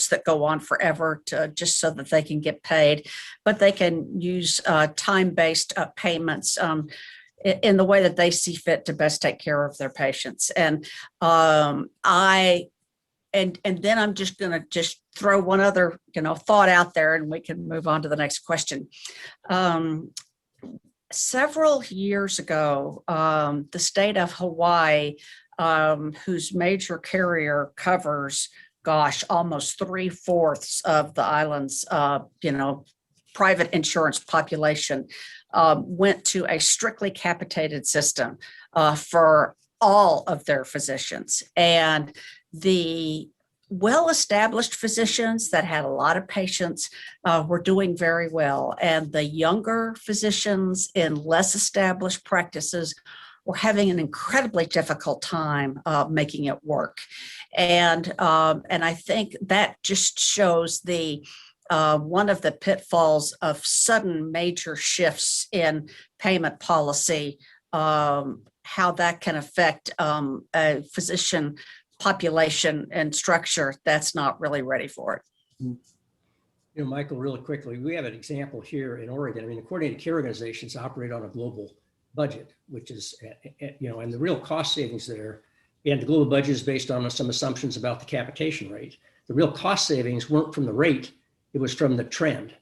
Speaker 4: that go on forever just so that they can get paid, but they can use time-based payments in the way that they see fit to best take care of their patients. And then I'm just going to throw one other, thought out there, and we can move on to the next question. Several years ago, the state of Hawaii, whose major carrier covers, almost 3/4 of the island's, private insurance population, went to a strictly capitated system for all of their physicians. And the well-established physicians that had a lot of patients were doing very well. And the younger physicians in less established practices were having an incredibly difficult time making it work. And I think that just shows one of the pitfalls of sudden major shifts in payment policy, how that can affect a physician population and structure that's not really ready for it.
Speaker 3: Michael, really quickly, we have an example here in Oregon. The coordinated care organizations operate on a global budget, which is, and the real cost savings there, and the global budget is based on some assumptions about the capitation rate. The real cost savings weren't from the rate, it was from the trend.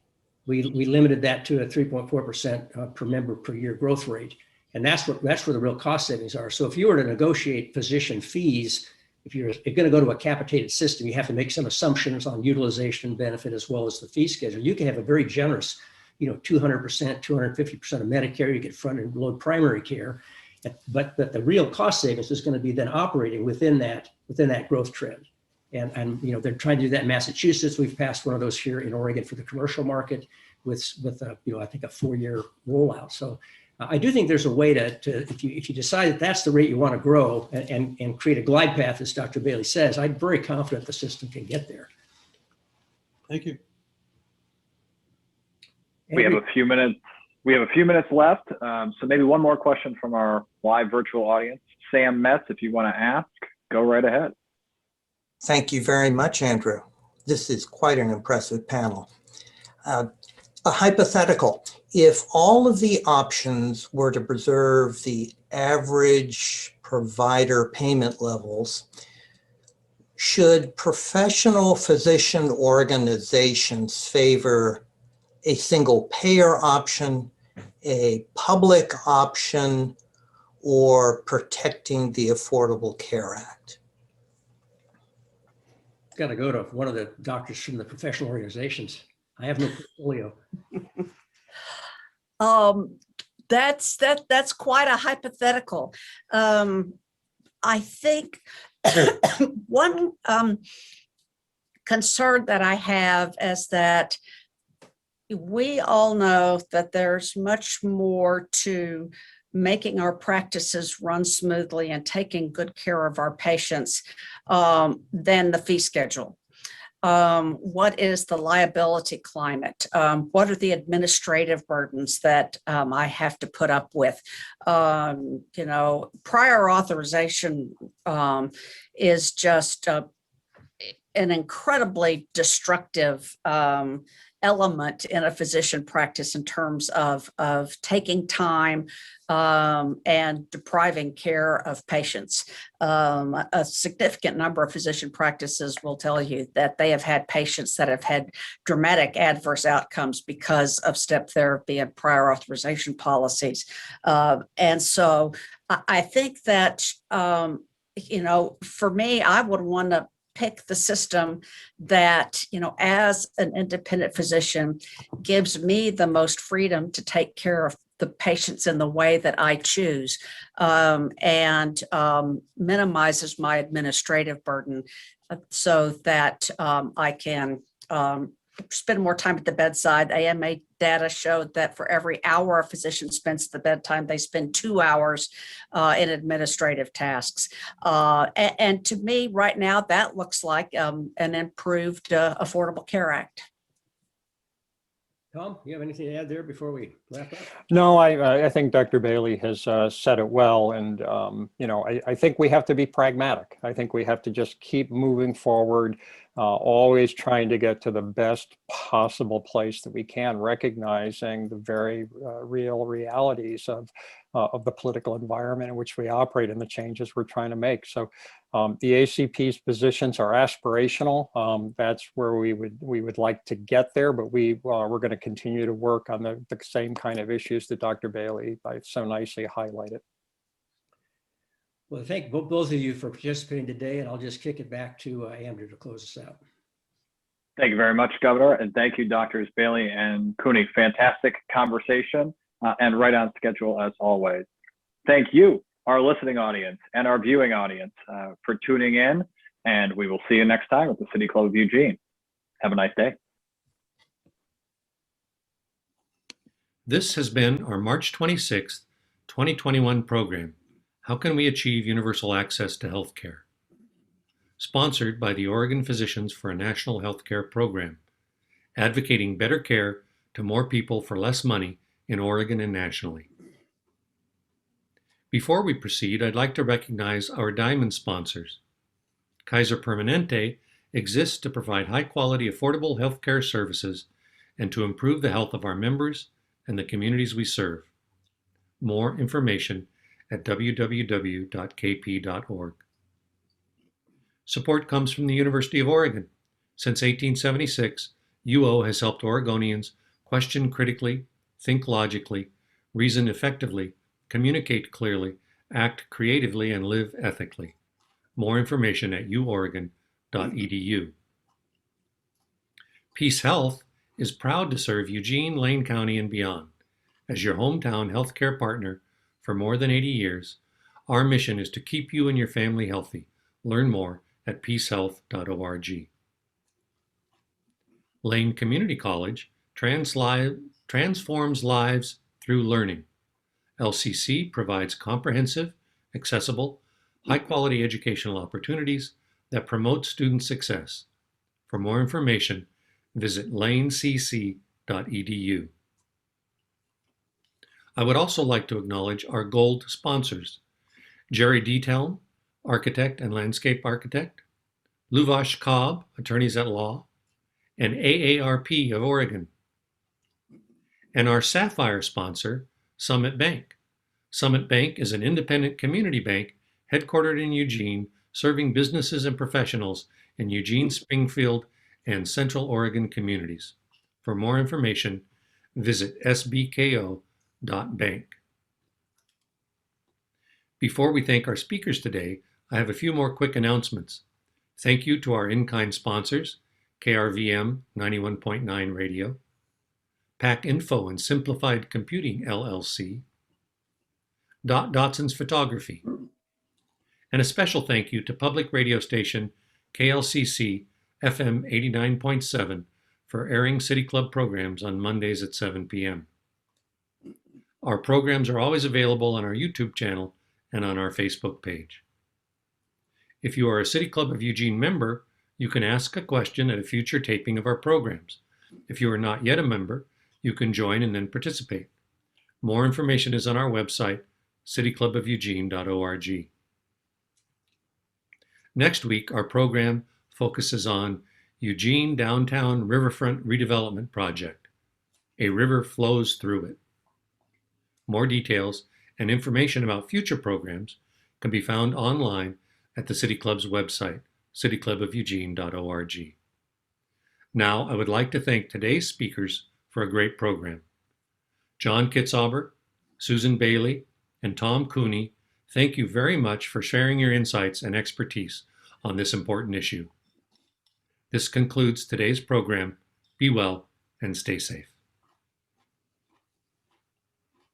Speaker 3: We limited that to a 3.4% per member per year growth rate. And that's where the real cost savings are. So if you were to negotiate physician fees, if you're going to go to a capitated system, you have to make some assumptions on utilization benefit as well as the fee schedule. You can have a very generous, 200%, 250% of Medicare, you get front and load primary care, but the real cost savings is going to be then operating within that growth trend. And they're trying to do that in Massachusetts. We've passed one of those here in Oregon for the commercial market with I think a 4-year rollout. So I do think there's a way to if you decide that that's the rate you want to grow and create a glide path, as Dr. Bailey says, I'm very confident the system can get there.
Speaker 6: Thank you.
Speaker 2: We have a few minutes. We have a few minutes left. So maybe one more question from our live virtual audience. Sam Metz, if you want to ask, go right ahead.
Speaker 7: Thank you very much, Andrew. This is quite an impressive panel. A hypothetical, if all of the options were to preserve the average provider payment levels, should professional physician organizations favor a single payer option, a public option, or protecting the Affordable Care Act?
Speaker 3: Got to go to one of the doctors from the professional organizations. I have no portfolio.
Speaker 4: That's quite a hypothetical. I think one concern that I have is that we all know that there's much more to making our practices run smoothly and taking good care of our patients than the fee schedule. What is the liability climate? What are the administrative burdens that I have to put up with? Prior authorization is just an incredibly destructive element in a physician practice in terms of taking time and depriving care of patients. A significant number of physician practices will tell you that they have had patients that have had dramatic adverse outcomes because of step therapy and prior authorization policies. And so I think that, for me, I would want to pick the system that, as an independent physician, gives me the most freedom to take care of the patients in the way that I choose, and minimizes my administrative burden, so that I can spend more time at the bedside. AMA data showed that for every hour a physician spends at the bedside, they spend 2 hours in administrative tasks. And to me, right now, that looks like an improved Affordable Care Act.
Speaker 3: Tom, you have anything to add there before we wrap up?
Speaker 5: No, I think Dr. Bailey has said it well. And, I think we have to be pragmatic. I think we have to just keep moving forward, always trying to get to the best possible place that we can, recognizing the very real realities of the political environment in which we operate and the changes we're trying to make. So the ACP's positions are aspirational. That's where we would like to get there, but we're going to continue to work on the same kind of issues that Dr. Bailey so nicely highlighted.
Speaker 3: Well, thank both of you for participating today, and I'll just kick it back to Andrew to close us out.
Speaker 2: Thank you very much, Governor, and thank you, Doctors Bailey and Cooney. Fantastic conversation and right on schedule as always. Thank you, our listening audience and our viewing audience, for tuning in, and we will see you next time at the City Club of Eugene. Have a nice day.
Speaker 1: This has been our March 26th, 2021 program, How Can We Achieve Universal Access to Healthcare? Sponsored by the Oregon Physicians for a National Healthcare Program, advocating better care to more people for less money in Oregon and nationally. Before we proceed, I'd like to recognize our diamond sponsors. Kaiser Permanente exists to provide high-quality, affordable healthcare services and to improve the health of our members and the communities we serve. More information at www.kp.org. Support comes from the University of Oregon. Since 1876, UO has helped Oregonians question critically, think logically, reason effectively, communicate clearly, act creatively, and live ethically. More information at uoregon.edu. Peace Health is proud to serve Eugene, Lane County, and beyond. As your hometown healthcare partner for more than 80 years, our mission is to keep you and your family healthy. Learn more at peacehealth.org. Lane Community College transforms lives through learning. LCC provides comprehensive, accessible, high-quality educational opportunities that promote student success. For more information, visit lanecc.edu. I would also like to acknowledge our gold sponsors: Jerry Detelm, architect and landscape architect; Luvash Cobb, attorneys at law; and AARP of Oregon. And our sapphire sponsor, Summit Bank. Summit Bank is an independent community bank headquartered in Eugene, serving businesses and professionals in Eugene, Springfield, and Central Oregon communities. For more information, visit sbko.bank. Before we thank our speakers today, I have a few more quick announcements. Thank you to our in-kind sponsors, KRVM 91.9 Radio, Pack Info and Simplified Computing LLC, Dotson's Photography, and a special thank you to public radio station KLCC FM 89.7 for airing City Club programs on Mondays at 7 p.m. Our programs are always available on our YouTube channel and on our Facebook page. If you are a City Club of Eugene member, you can ask a question at a future taping of our programs. If you are not yet a member, you can join and then participate. More information is on our website, cityclubofeugene.org. Next week, our program focuses on Eugene Downtown Riverfront Redevelopment Project. A river flows through it. More details and information about future programs can be found online at the City Club's website, cityclubofeugene.org. Now, I would like to thank today's speakers for a great program. John Kitzhaber, Susan Bailey, and Tom Cooney, thank you very much for sharing your insights and expertise on this important issue. This concludes today's program. Be well and stay safe.